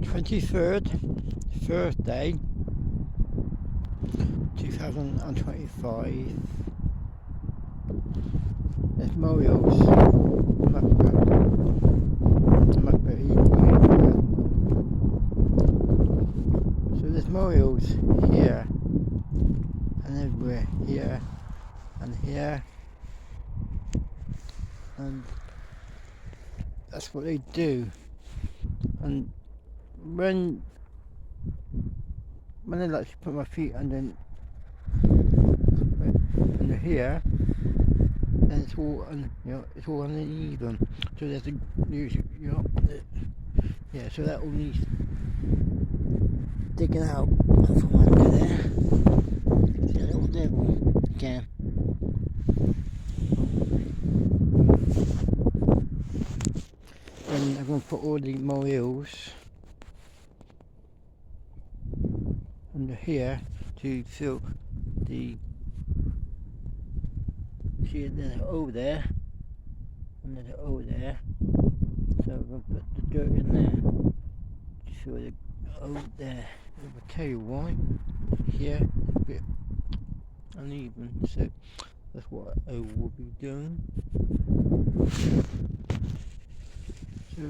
23rd, Thursday, 2025. There's Morios. So there's Morios here and everywhere, here and here, and that's what they do. And when I like to put my feet under here, then it's all it's all uneven. So there's a yeah. So that all needs digging out from under there. See a little devil again. Then I'm going to put all the moles under here to fill the, see there's an O there, and there's an O there, so I'm going to put the dirt in there to fill the O there. I'll tell you why. Here it's a bit uneven, so that's what I will be doing. So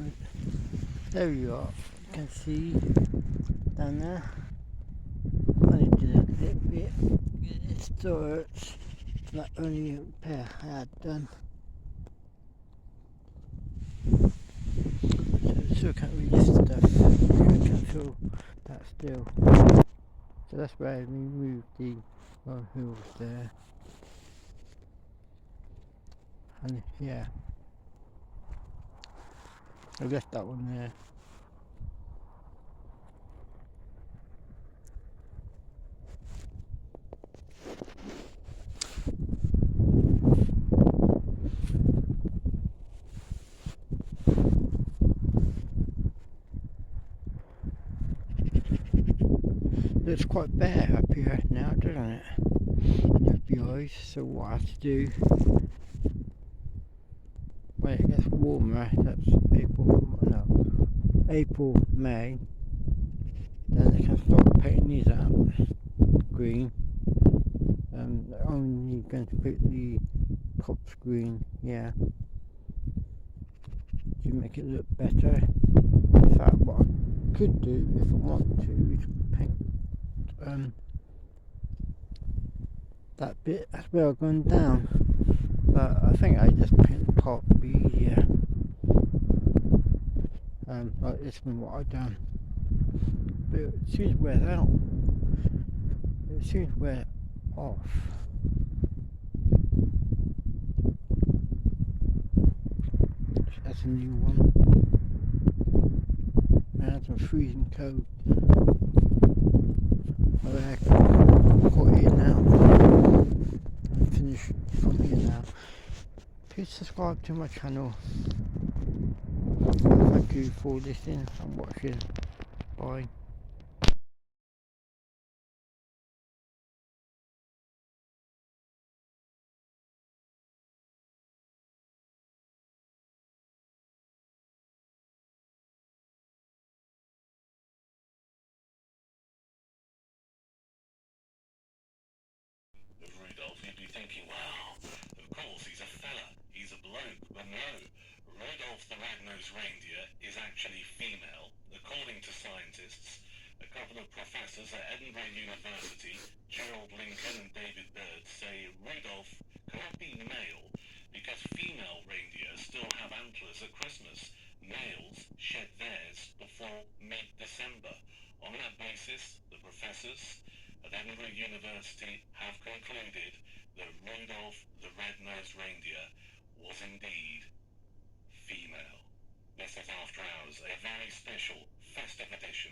there you are, you can see down there. I did a little bit, it still hurts, like only a pair I had done. So still can't really lift stuff, I can feel that still. So that's where I removed the hills there. And yeah, I left that one there. Looks quite bare up here now, doesn't it? The Beehives, so what I have to do when it gets warmer, that's April, May, then I can start painting these out green. I'm only going to put the tops green, yeah, to make it look better. In fact, what I could do if I want to is paint that bit, that's where I've gone down, but I think I just paint the top to be easier. Like this one, what I've done, but as soon as it wears out, as soon as it wears off, that's a new one. Man, it's a freezing cold. I got here now. I'm finished from here now. Please subscribe to my channel. Thank you for listening and watching. Bye. Rudolph, you'd be thinking, wow, of course he's a fella, he's a bloke, but no. Rudolph the Red-Nosed Reindeer is actually female. According to scientists, a couple of professors at Edinburgh University, Gerald Lincoln and David Bird, say Rudolph can't be male because female reindeer still have antlers at Christmas. Males shed theirs before mid-December. On that basis, the professors at Edinburgh University have concluded that Rudolph the Red-Nosed Reindeer was indeed female. This is After Hours, a very special festive edition.